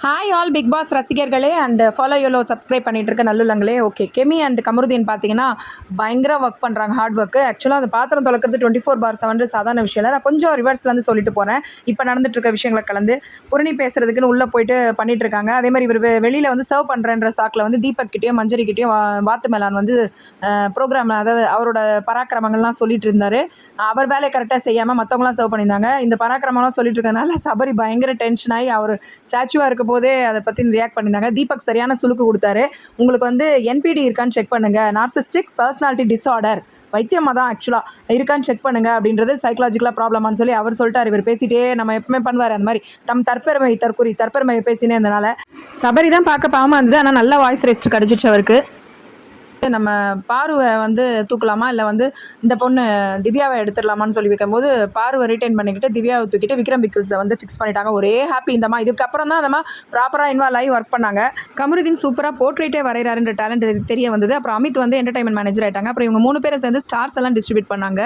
Hi all Bigg Boss ரசிகர்களே and follow யோலோ subscribe பண்ணிட்டு இருக்க நல்லுள்ளங்களே. ஓகே, கெமி அண்ட் கமருதீன் பார்த்தீங்கன்னா பயங்கர ஒர்க் பண்ணுறாங்க, ஹார்ட் ஒர்க்கு. ஆக்சுவலாக அந்த பாத்திரம் தொலைக்கிறது 24/7 சாதாரண விஷயம் இல்லை. நான் கொஞ்சம் ரிவர்ஸ்லேருந்து சொல்லிட்டு போகிறேன். இப்போ நடந்துட்டு இருக்க விஷயங்களை கலந்து புரணி பேசுறதுக்குன்னு உள்ளே போயிட்டு பண்ணிட்டு இருக்காங்க. அதே மாதிரி இவர் வெளியில் வந்து சர்வ் பண்ணுறன்ற சாக்கில் வந்து தீபக் கிட்டேயும் மஞ்சரி கிட்டேயும் வாத்து மேலான் வந்து ப்ரோக்ராம், அதாவது அவரோட பராக்கிரமங்கள்லாம் சொல்லிட்டு இருந்தார். அவர் வேலையை கரெக்டாக செய்யாமல் மற்றவங்களாம் சர்வ் பண்ணியிருந்தாங்க. இந்த பராக்கிரமம்லாம் சொல்லிட்டு இருக்கனால சபரி பயங்கர டென்ஷன் ஆகி அவர் ஸ்டாச்சுவாக இருக்க போதே அதை பற்றி ரியாக்ட் பண்ணியிருந்தாங்க. தீபக் சரியான சுலுக்கு கொடுத்தாரு. உங்களுக்கு வந்து என்பிடி இருக்கான்னு செக் பண்ணுங்க, நார்சிஸ்டிக் பர்சனாலிட்டி டிஸார்டர், வைத்தியமாக தான் ஆக்சுவலாக இருக்கான்னு செக் பண்ணுங்க அப்படின்றது சைக்கலாஜிக்கலாக ப்ராப்ளமானு சொல்லி அவர் சொல்லிட்டார். இவர் பேசிட்டே நம்ம எப்பவுமே பண்ணுவார் அந்த மாதிரி தற்பெருமையை பேசினே இருந்தனால சபரி தான் பார்க்க பாவமாக இருந்தது. ஆனால் நல்ல வாய்ஸ் ரெஸ்ட் கிடச்சிச்சு அவருக்கு. நம்ம பார்வை வந்து தூக்கலாமா இல்லை வந்து இந்த பொண்ணு திவ்யாவை எடுத்துடலாமான்னு சொல்லி வைக்கும்போது பார்வை ரிட்டைன் பண்ணிக்கிட்டு திவ்யாவை தூக்கிட்டு விக்ரம் விக்கிள்ஸை வந்து ஃபிக்ஸ் பண்ணிட்டாங்க. ஒரே ஹாப்பி. இந்தமா இதுக்கப்புறம் தான் அந்தமா ப்ராப்பராக இன்வால்வ் ஆகி ஒர்க் பண்ணாங்க. கமருதீன் சூப்பராக போர்ட்ரேட்டே வரைகிறாருன்ற டேலண்ட் தெரிய வந்தது. அப்புறம் அமித் வந்து என்டர்டைன்மெண்ட் மேனேஜர் ஆகிட்டாங்க. அப்புறம் இவங்க 3 பேரை சேர்ந்து ஸ்டார்ஸ் எல்லாம் டிஸ்ட்ரிபியூட் பண்ணாங்க.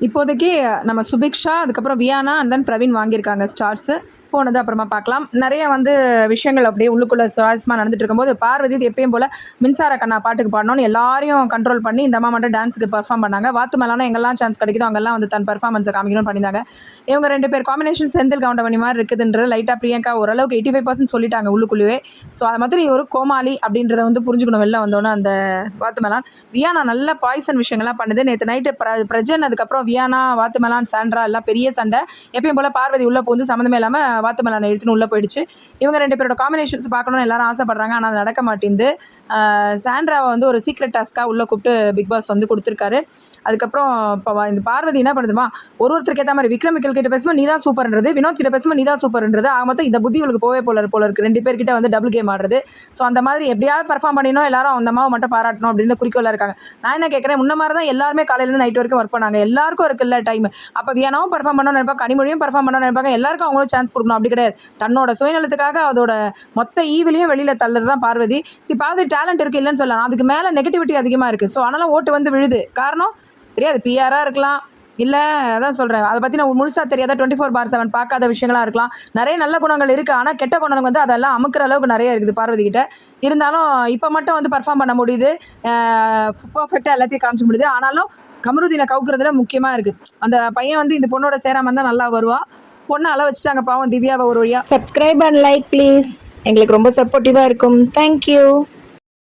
இப்போதைக்கு நம்ம சுபிக்ஷா, அதுக்கப்புறம் வியானா அண்ட் தென் பிரவீன் வாங்கியிருக்காங்க ஸ்டார்ஸு. போனது அப்புறமா பார்க்கலாம். நிறைய வந்து விஷயங்கள் அப்படியே உள்ளுக்குள்ளே சுவாரஸ்யமாக நடந்துட்டு இருக்கும்போது பார்வதி எப்பயும் போல் மின்சார கண்ணா பாட்டுக்கு பாடணும்னு எல்லாரையும் கண்ட்ரோல் பண்ணி இந்த அம்மா மட்டும் டான்ஸுக்கு பர்ஃபார்ம் பண்ணாங்க. வாத்து மேலான எங்கெல்லாம் சான்ஸ் கிடைக்குதோ அங்கெல்லாம் வந்து தன் பர்ஃபார்மன்ஸை காமிக்கணும்னு பண்ணியிருந்தாங்க. இவங்க 2 பேர் காம்பினேஷன் செந்தில் கவுண்டமணி மாதிரி இருக்குதுன்றது லைட்டாக பிரியங்கா ஓரளவுக்கு 85% சொல்லிட்டாங்க உள்ளுக்குள்ளேயே. ஸோ அது மாதிரி ஒரு கோமாளி அப்படின்றத வந்து புரிஞ்சுக்கணும் வெளில வந்தோன்னே அந்த வாத்து மேலான். வியானா நல்ல பாய்சன் விஷயங்கள்லாம் பண்ணுது. நேற்று நைட்டு பிரஜன், அதுக்கப்புறம் வியானா, வாத்து மேலான், சாண்ட்ரா எல்லாம் பெரிய சண்டை. எப்பயும் போல் பார்வதி உள்ளே போந்து சம்மந்தமே இல்லாமல் வாத்து மேலான எடுத்துன்னு உள்ளே போயிடுச்சு. இவங்க 2 பேரோட காம்பினேஷன்ஸ் பார்க்கணும்னு எல்லாரும் ஆசைப்படுறாங்க. ஆனால் அது நடக்க மாட்டேங்குது. சாண்ட்ராவை வந்து ஒரு சீக்ரெட் டாஸ்க்காக உள்ளே கூப்பிட்டு பிக் பாஸ் வந்து கொடுத்துருக்காரு. அதுக்கப்புறம் இப்போ இந்த பார்வதி என்ன பண்ணுதுமா, ஒருத்தருக்கு ஏற்ற மாதிரி விக்ரம் கிட்ட பேசும்போது நீ தான் சூப்பர்ன்றது, வினோத் கிட்ட பேசும்போது நீ தான் சூப்பர்ன்றது, மொத்தம் இந்த புத்தி உங்களுக்கு போவே போல இருக்கு. 2 பேர்கிட்ட வந்து டபுள் கேம் ஆடுறது. ஸோ அந்த மாதிரி எப்படியாவது பர்ஃபார்ம் பண்ணினோம், எல்லாரும் அந்த அம்மாவை மட்டும் பாராட்டணும் அப்படின்னு குறிக்கோளாக இருக்காங்க. நான் என்ன கேட்குறேன், முன்ன மாதிரி தான் எல்லாருமே காலையிலேருந்து நைட் வரைக்கும் ஒர்க் பண்ணாங்க. எல்லாருக்கும் இருக்குல்ல டைம். அப்போ வியானாவும் பர்ஃபார்ம் பண்ணணும்னு நினைப்பாங்க, கனிமொழியும் பர்ஃபார்ம் பண்ணணும்னு நினைப்பாங்க. எல்லாருக்கும் அவங்களும் சான்ஸ் கொடுக்கணும். அப்படி கிடையாது. தன்னோட சுயநலத்துக்காக அதோட மொத்த ஈவிலையும் வெளியில் தள்ளது தான் பார்வதி. பார்வதி டேலண்ட் இருக்குது இல்லைன்னு சொல்லலாம், அதுக்கு மேலே நெகட்டிவிட்டி அதிகமாக இருக்குது. ஸோ அதனால ஓட்டு வந்து விழுது. காரணம் தெரியாது, பிஆராக இருக்கலாம், இல்லை அதான் சொல்கிறேன், அதை பற்றி நான் முழுசாக தெரியாத 24/7 பார்க்காத விஷயங்களாக இருக்கலாம். நிறைய நல்ல குணங்கள் இருக்குது, ஆனால் கெட்ட குணங்கள் வந்து அதெல்லாம் அமுக்கிற அளவுக்கு நிறைய இருக்குது பார்வதி கிட்ட. இருந்தாலும் இப்போ மட்டும் வந்து பர்ஃபார்ம் பண்ண முடியுது, பர்ஃபெக்டாக எல்லாத்தையும் காமிச்சு முடியுது. ஆனாலும் கமருதீனை கவுக்குறதுல முக்கியமாக இருக்குது. அந்த பையன் வந்து இந்த பொண்ணோட சேராமல் தான் நல்லா வருவா. பொண்ணை அள வச்சுட்டாங்க பாவம் திவ்யாவை ஒரு வழியாக. சப்ஸ்கிரைப் அண்ட் லைக் ப்ளீஸ், எங்களுக்கு ரொம்ப சப்போர்ட்டிவாக இருக்கும். தேங்க்யூ.